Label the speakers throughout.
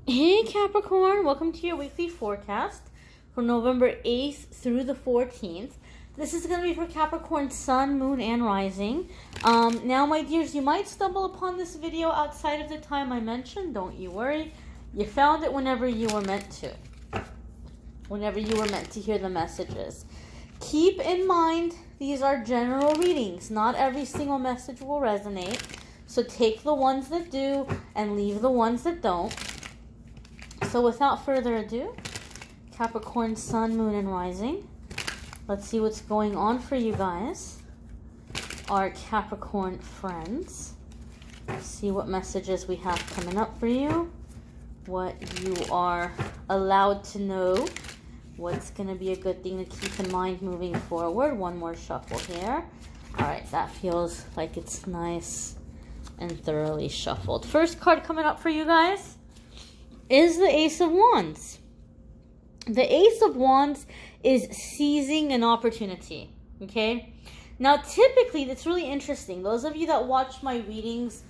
Speaker 1: Hey Capricorn, welcome to your weekly forecast for November 8th through the 14th. This is going to be for Capricorn Sun, Moon, and Rising. Now, my dears, you might stumble upon this video outside of the time I mentioned. Don't you worry. You found it whenever you were meant to. Whenever you were meant to hear the messages. Keep in mind, these are general readings. Not every single message will resonate. So take the ones that do and leave the ones that don't. So without further ado, Capricorn Sun, Moon, and Rising. Let's see what's going on for you guys, our Capricorn friends. See what messages we have coming up for you, what you are allowed to know, what's going to be a good thing to keep in mind moving forward. One more shuffle here. All right, that feels like it's nice and thoroughly shuffled. First card coming up for you guys is the Ace of Wands. The Ace of Wands is seizing an opportunity, okay? Now, typically, that's really interesting. Those of you that watch my readings,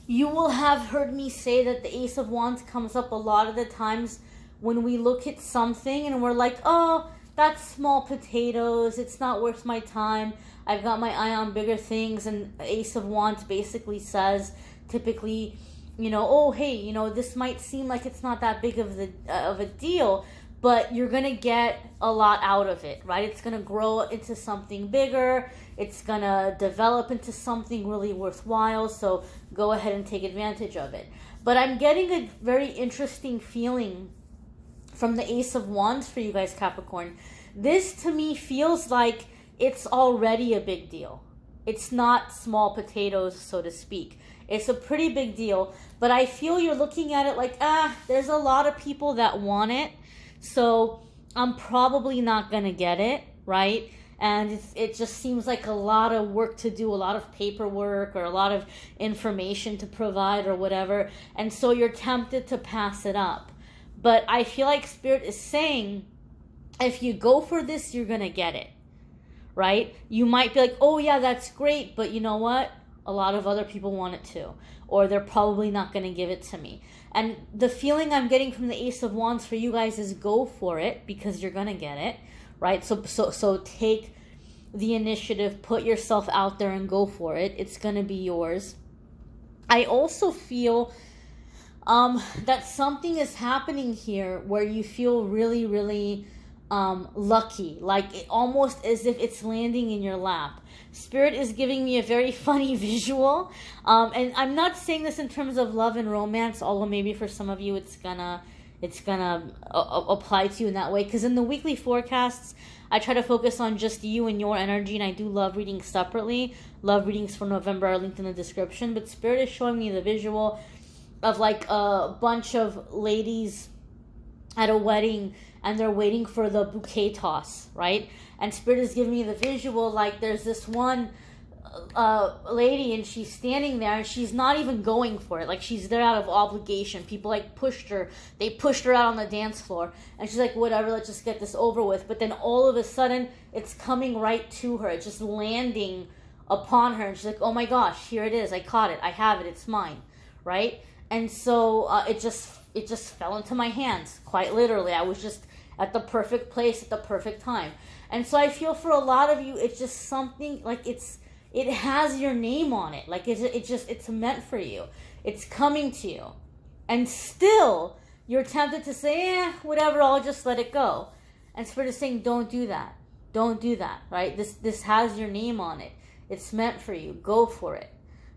Speaker 1: you will have heard me say that the Ace of Wands comes up a lot of the times when we look at something and we're like, oh, that's small potatoes. It's not worth my time. I've got my eye on bigger things. And Ace of Wands basically says, typically, you know, oh, hey, you know, this might seem like it's not that big of a deal, but you're going to get a lot out of it, right? It's going to grow into something bigger. It's going to develop into something really worthwhile. So go ahead and take advantage of it. But I'm getting a very interesting feeling from the Ace of Wands for you guys, Capricorn. This to me feels like it's already a big deal. It's not small potatoes, so to speak. It's a pretty big deal. But I feel you're looking at it like, there's a lot of people that want it. So I'm probably not going to get it, right? And it just seems like a lot of work to do, a lot of paperwork or a lot of information to provide or whatever. And so you're tempted to pass it up. But I feel like Spirit is saying, if you go for this, you're going to get it, right? You might be like, oh yeah, that's great. But you know what? A lot of other people want it too. Or they're probably not going to give it to me. And the feeling I'm getting from the Ace of Wands for you guys is go for it because you're going to get it, right? So take the initiative, put yourself out there and go for it. It's going to be yours. I also feel that something is happening here where you feel really, really lucky, like almost as if it's landing in your lap. Spirit is giving me a very funny visual, and I'm not saying this in terms of love and romance, although maybe for some of you it's gonna apply to you in that way, because in the weekly forecasts I try to focus on just you and your energy, and I do love readings separately. Love readings for November are linked in the description, but Spirit is showing me the visual of like a bunch of ladies at a wedding and they're waiting for the bouquet toss, right? And Spirit is giving me the visual like there's this one lady and she's standing there and she's not even going for it. Like she's there out of obligation. People like pushed her. They pushed her out on the dance floor. And she's like, whatever, let's just get this over with. But then all of a sudden it's coming right to her. It's just landing upon her. And she's like, oh my gosh, here it is. I caught it. I have it. It's mine, right? And so it just fell into my hands, quite literally. I was just at the perfect place at the perfect time. And so I feel for a lot of you, it's just something like it has your name on it. Like it's meant for you. It's coming to you. And still you're tempted to say, whatever, I'll just let it go. And Spirit is saying, don't do that. Don't do that, right? This has your name on it. It's meant for you. Go for it.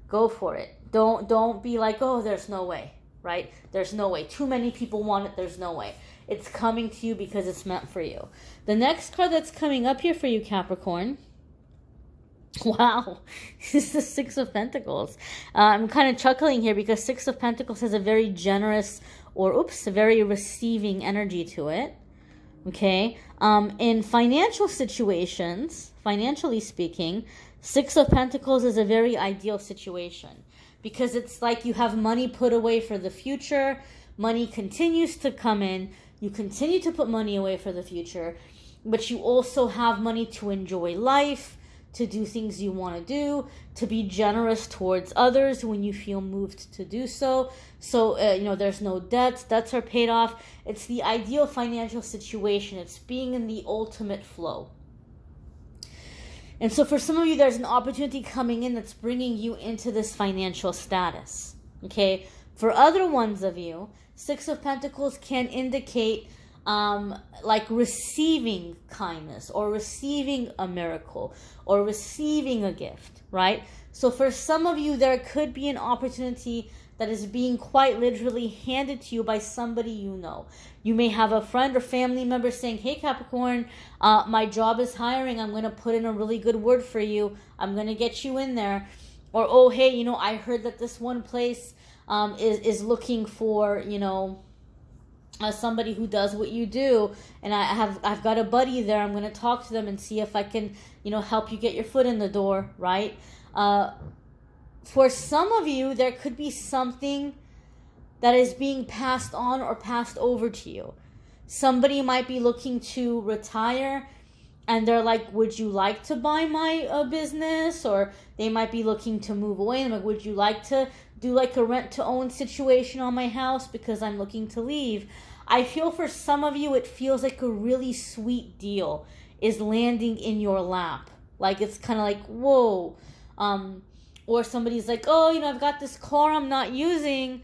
Speaker 1: Go for it. Don't be like, oh, there's no way, right? There's no way. Too many people want it. There's no way. It's coming to you because it's meant for you. The next card that's coming up here for you, Capricorn. Wow. This is the Six of Pentacles. I'm kind of chuckling here because Six of Pentacles has a very generous a very receiving energy to it. Okay. In financial situations, financially speaking, Six of Pentacles is a very ideal situation because it's like you have money put away for the future. Money continues to come in. You continue to put money away for the future, but you also have money to enjoy life, to do things you want to do, to be generous towards others when you feel moved to do so. So, there's no debts. Debts are paid off. It's the ideal financial situation. It's being in the ultimate flow. And so for some of you, there's an opportunity coming in that's bringing you into this financial status. Okay? For other ones of you, Six of Pentacles can indicate like receiving kindness or receiving a miracle or receiving a gift, right? So for some of you, there could be an opportunity that is being quite literally handed to you by somebody you know. You may have a friend or family member saying, hey Capricorn, my job is hiring. I'm going to put in a really good word for you. I'm going to get you in there. Or, oh, hey, I heard that this one place is looking for, somebody who does what you do, and I've got a buddy there. I'm going to talk to them and see if I can, help you get your foot in the door, right? For some of you, there could be something that is being passed on or passed over to you. Somebody might be looking to retire, and they're like, would you like to buy my business? Or they might be looking to move away, and like, would you like to do like a rent-to-own situation on my house because I'm looking to leave? I feel for some of you, it feels like a really sweet deal is landing in your lap. Like, it's kind of like, whoa. Or somebody's like, oh, I've got this car I'm not using.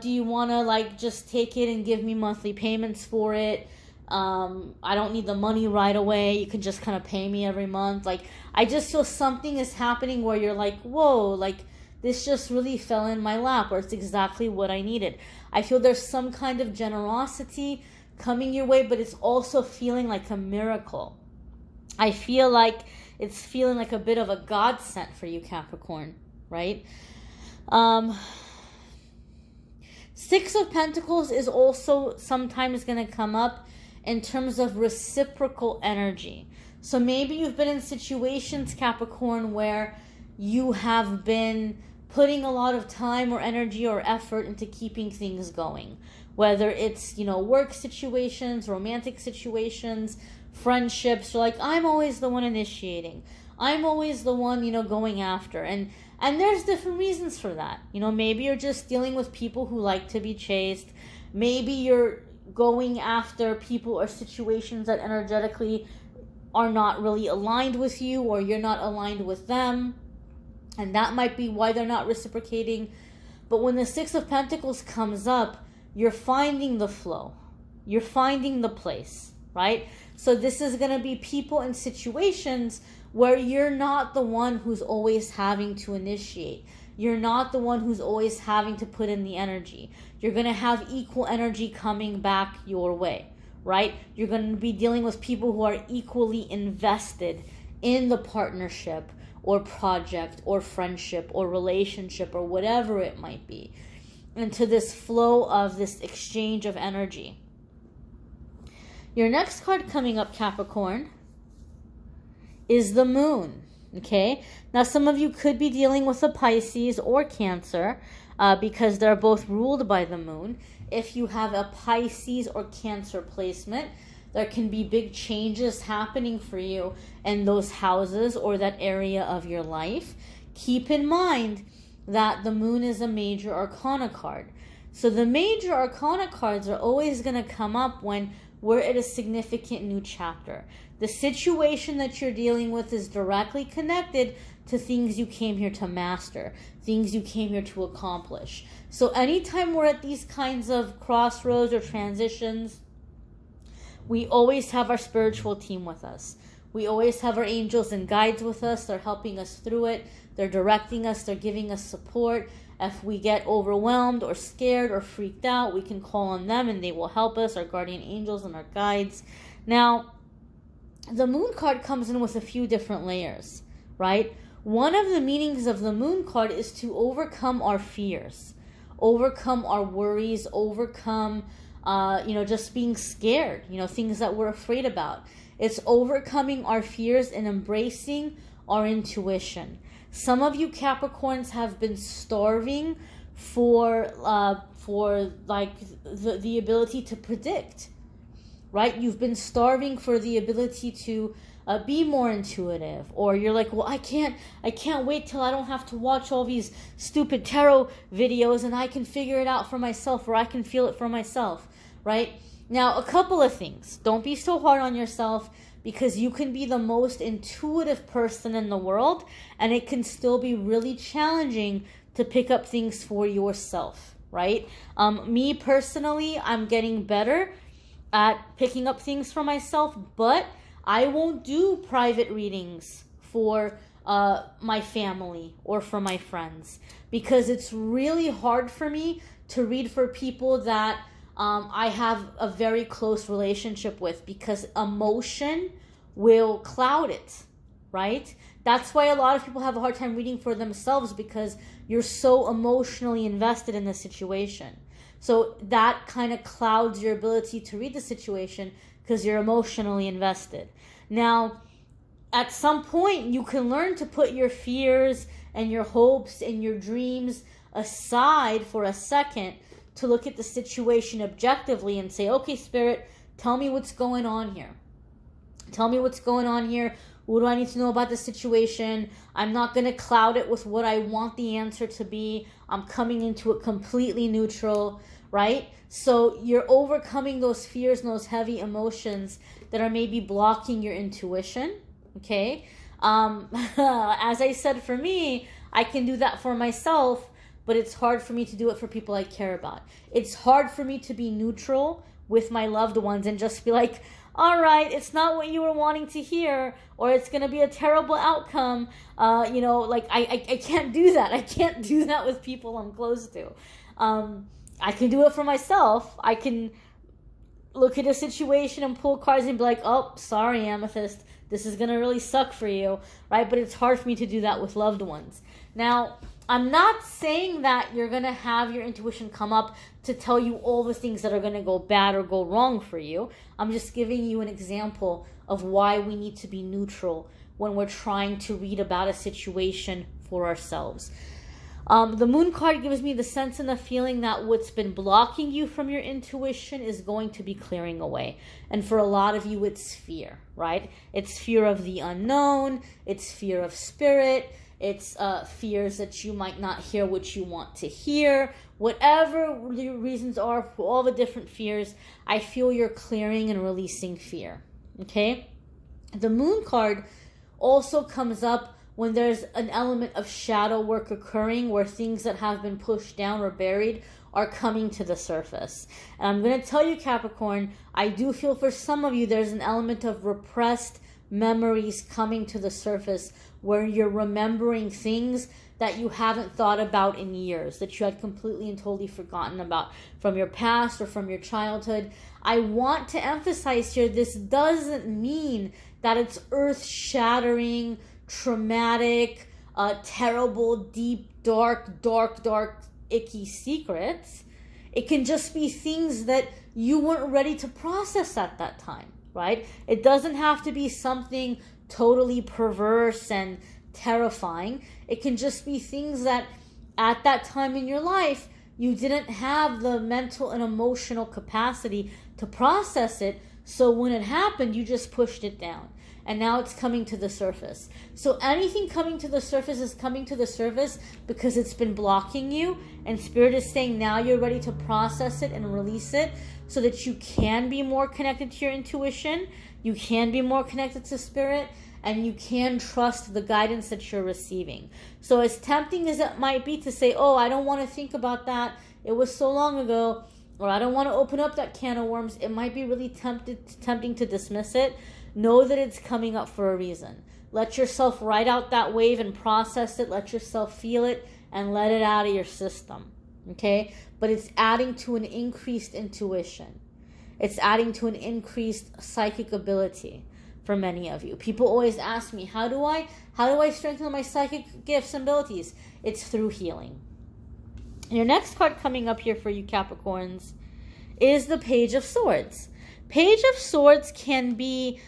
Speaker 1: Do you want to like just take it and give me monthly payments for it? I don't need the money right away. You can just kind of pay me every month. Like, I just feel something is happening where you're like, whoa, like this just really fell in my lap, or it's exactly what I needed. I feel there's some kind of generosity coming your way, but it's also feeling like a miracle. I feel like it's feeling like a bit of a godsend for you, Capricorn, right? Six of Pentacles is also sometimes going to come up in terms of reciprocal energy. So maybe you've been in situations, Capricorn, where you have been putting a lot of time or energy or effort into keeping things going. Whether it's, work situations, romantic situations, friendships. You're like, I'm always the one initiating. I'm always the one, going after. And there's different reasons for that. Maybe you're just dealing with people who like to be chased. Maybe you're going after people or situations that energetically are not really aligned with you, or you're not aligned with them. And that might be why they're not reciprocating. But when the Six of Pentacles comes up, you're finding the flow. You're finding the place, right? So this is going to be people and situations where you're not the one who's always having to initiate. You're not the one who's always having to put in the energy. You're going to have equal energy coming back your way, right? You're going to be dealing with people who are equally invested in the partnership or project or friendship or relationship or whatever it might be, into this flow of this exchange of energy. Your next card coming up, Capricorn, is the Moon. Okay? Now, some of you could be dealing with a Pisces or Cancer because they're both ruled by the Moon. If you have a Pisces or Cancer placement, there can be big changes happening for you in those houses or that area of your life. Keep in mind that the Moon is a major arcana card. So the major arcana cards are always going to come up when we're at a significant new chapter. The situation that you're dealing with is directly connected to things you came here to master, things you came here to accomplish. So anytime we're at these kinds of crossroads or transitions, we always have our spiritual team with us. We always have our angels and guides with us. They're helping us through it. They're directing us. They're giving us support. If we get overwhelmed or scared or freaked out, we can call on them and they will help us, our guardian angels and our guides. Now, the Moon card comes in with a few different layers, right? One of the meanings of the Moon card is to overcome our fears, overcome our worries, overcome just being scared, things that we're afraid about. It's overcoming our fears and embracing our intuition. Some of you Capricorns have been starving for like the ability to predict, right? You've been starving for the ability to be more intuitive. Or you're like, well, I can't wait till I don't have to watch all these stupid tarot videos and I can figure it out for myself, or I can feel it for myself, right? Now, a couple of things. Don't be so hard on yourself, because you can be the most intuitive person in the world and it can still be really challenging to pick up things for yourself, right? Me personally, I'm getting better at picking up things for myself, but I won't do private readings for my family or for my friends, because it's really hard for me to read for people that I have a very close relationship with, because emotion will cloud it, right? That's why a lot of people have a hard time reading for themselves, because you're so emotionally invested in the situation. So that kind of clouds your ability to read the situation because you're emotionally invested. Now, at some point, you can learn to put your fears and your hopes and your dreams aside for a second to look at the situation objectively and say, okay, Spirit, tell me what's going on here. Tell me what's going on here. What do I need to know about the situation? I'm not going to cloud it with what I want the answer to be. I'm coming into it completely neutral, right? So you're overcoming those fears and those heavy emotions that are maybe blocking your intuition, okay? As I said, for me, I can do that for myself, but it's hard for me to do it for people I care about. It's hard for me to be neutral with my loved ones and just be like, all right, it's not what you were wanting to hear, or it's going to be a terrible outcome. I can't do that. I can't do that with people I'm close to. I can do it for myself. I can look at a situation and pull cards and be like, oh, sorry, Amethyst, this is going to really suck for you, right? But it's hard for me to do that with loved ones. Now, I'm not saying that you're going to have your intuition come up to tell you all the things that are going to go bad or go wrong for you. I'm just giving you an example of why we need to be neutral when we're trying to read about a situation for ourselves. The Moon card gives me the sense and the feeling that what's been blocking you from your intuition is going to be clearing away. And for a lot of you, it's fear, right? It's fear of the unknown. It's fear of spirit. It's fears that you might not hear what you want to hear. Whatever the reasons are for all the different fears, I feel you're clearing and releasing fear, okay? The Moon card also comes up when there's an element of shadow work occurring, where things that have been pushed down or buried are coming to the surface. And I'm going to tell you, Capricorn, I do feel for some of you there's an element of repressed memories coming to the surface, where you're remembering things that you haven't thought about in years, that you had completely and totally forgotten about from your past or from your childhood. I want to emphasize here, this doesn't mean that it's earth-shattering, traumatic, terrible, deep, dark, icky secrets. It can just be things that you weren't ready to process at that time, right? It doesn't have to be something totally perverse and terrifying. It can just be things that at that time in your life you didn't have the mental and emotional capacity to process it, so when it happened you just pushed it down, and now it's coming to the surface. So anything coming to the surface is coming to the surface because it's been blocking you, and Spirit is saying now you're ready to process it and release it so that you can be more connected to your intuition, you can be more connected to Spirit, and you can trust the guidance that you're receiving. So as tempting as it might be to say, oh, I don't want to think about that, it was so long ago, or I don't want to open up that can of worms, it might be really tempting to dismiss it. Know that it's coming up for a reason. Let yourself ride out that wave and process it. Let yourself feel it and let it out of your system, okay? But it's adding to an increased intuition. It's adding to an increased psychic ability for many of you. People always ask me, how do I strengthen my psychic gifts and abilities? It's through healing. Your next card coming up here for you Capricorns is the Page of Swords. Page of Swords can be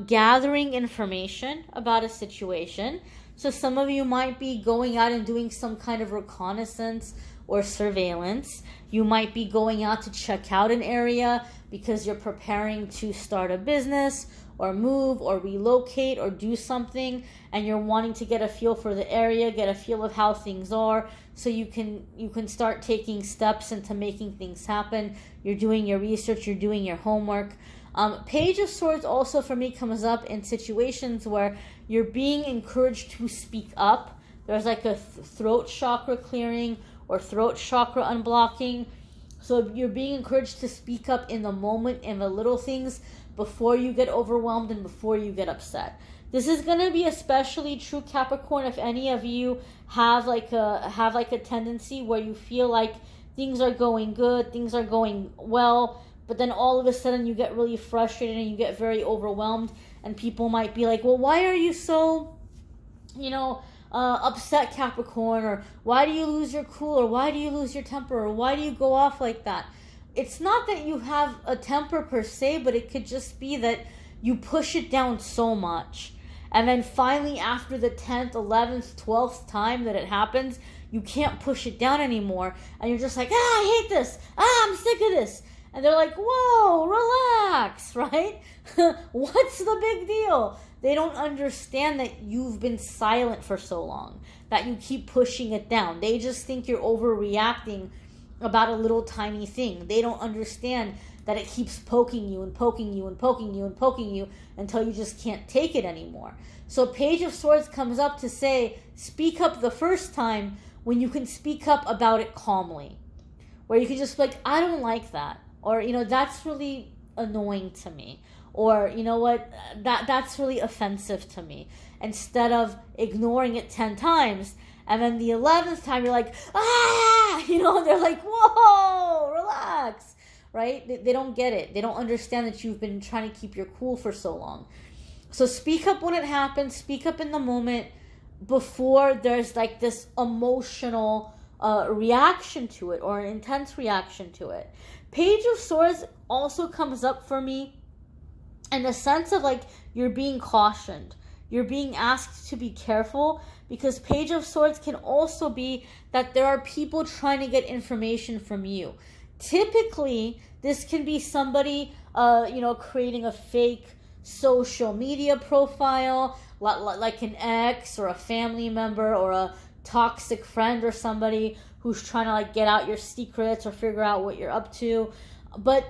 Speaker 1: gathering information about a situation. So some of you might be going out and doing some kind of reconnaissance or surveillance. You might be going out to check out an area because you're preparing to start a business, or move or relocate or do something, and you're wanting to get a feel for the area, get a feel of how things are, so you can start taking steps into making things happen. You're doing your research, you're doing your homework. Page of Swords also for me comes up in situations where you're being encouraged to speak up. There's like a throat chakra clearing or throat chakra unblocking. So you're being encouraged to speak up in the moment, in the little things, before you get overwhelmed and before you get upset. This is going to be especially true, Capricorn, if any of you have like a tendency where you feel like things are going good, things are going well, but then all of a sudden you get really frustrated and you get very overwhelmed, and people might be like, well, why are you so, upset, Capricorn, or why do you lose your cool, or why do you lose your temper, or why do you go off like that? It's not that you have a temper per se, but it could just be that you push it down so much. And then finally, after the 10th, 11th, 12th time that it happens, you can't push it down anymore. And you're just like, I hate this. I'm sick of this. And they're like, whoa, relax, right? What's the big deal? They don't understand that you've been silent for so long, that you keep pushing it down. They just think you're overreacting about a little tiny thing. They don't understand that it keeps poking you and poking you and poking you and poking you until you just can't take it anymore. So Page of Swords comes up to say, speak up the first time when you can speak up about it calmly. Where you can just be like, I don't like that. Or, that's really annoying to me. Or, you know what, that's really offensive to me. Instead of ignoring it 10 times. And then the 11th time you're like, they're like, whoa, relax, right? They don't get it. They don't understand that you've been trying to keep your cool for so long. So speak up when it happens. Speak up in the moment before there's like this emotional reaction to it or an intense reaction to it. Page of Swords also comes up for me in the sense of like you're being cautioned. You're being asked to be careful, because Page of Swords can also be that there are people trying to get information from you. Typically, this can be somebody, creating a fake social media profile, like an ex or a family member or a toxic friend or somebody who's trying to like get out your secrets or figure out what you're up to. But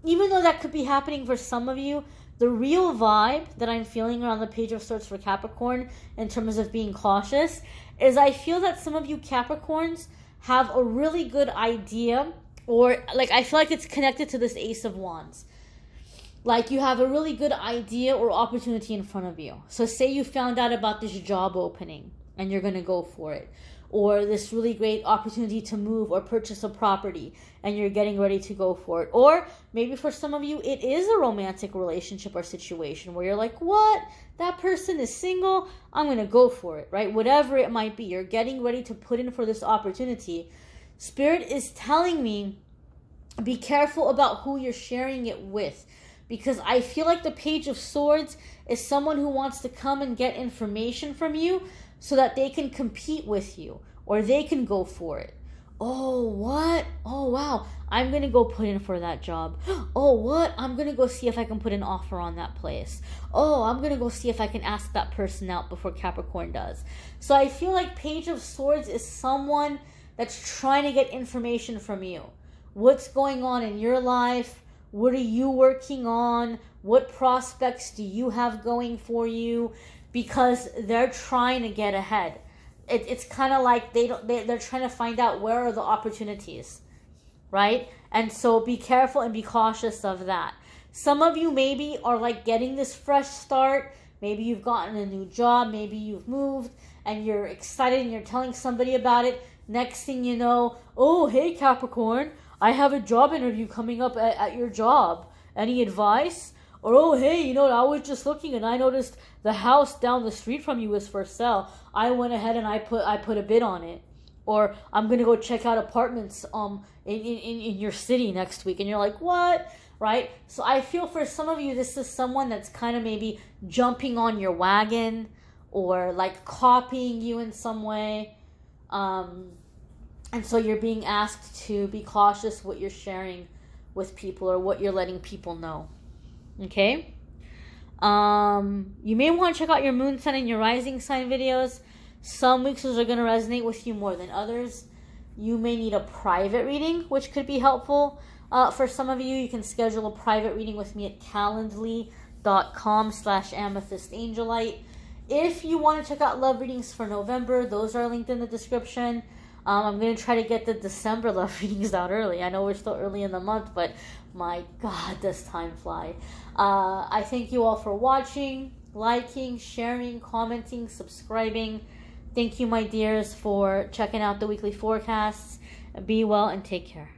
Speaker 1: even though that could be happening for some of you, the real vibe that I'm feeling around the Page of Swords for Capricorn in terms of being cautious is I feel that some of you Capricorns have a really good idea, or like I feel like it's connected to this Ace of Wands. Like you have a really good idea or opportunity in front of you. So say you found out about this job opening and you're going to go for it. Or this really great opportunity to move or purchase a property and you're getting ready to go for it. Or maybe for some of you, it is a romantic relationship or situation where you're like, what? That person is single? I'm going to go for it, right? Whatever it might be, you're getting ready to put in for this opportunity. Spirit is telling me, be careful about who you're sharing it with. Because I feel like the Page of Swords is someone who wants to come and get information from you so that they can compete with you or they can go for it. Oh, what? Oh, wow. I'm going to go put in for that job. Oh, what? I'm going to go see if I can put an offer on that place. Oh, I'm going to go see if I can ask that person out before Capricorn does. So I feel like Page of Swords is someone that's trying to get information from you. What's going on in your life? What are you working on? What prospects do you have going for you? Because they're trying to get ahead. It's kind of like they're trying to find out where are the opportunities, right? And so be careful and be cautious of that. Some of you maybe are like getting this fresh start. Maybe you've gotten a new job. Maybe you've moved and you're excited and you're telling somebody about it. Next thing you know, oh, hey, Capricorn, I have a job interview coming up at your job. Any advice? Or, oh, hey, I was just looking and I noticed the house down the street from you is for sale. I went ahead and I put a bid on it. Or I'm going to go check out apartments in your city next week. And you're like, what? Right? So I feel for some of you, this is someone that's kind of maybe jumping on your wagon or like copying you in some way. And so you're being asked to be cautious what you're sharing with people or what you're letting people know. Okay? You may want to check out your moon sign and your rising sign videos. Some weeks those are going to resonate with you more than others. You may need a private reading, which could be helpful. For some of you, you can schedule a private reading with me at calendly.com/amethystangelite. If you want to check out love readings for November, those are linked in the description. I'm going to try to get the December love readings out early. I know we're still early in the month, but my God, does time fly. I thank you all for watching, liking, sharing, commenting, subscribing. Thank you, my dears, for checking out the weekly forecasts. Be well and take care.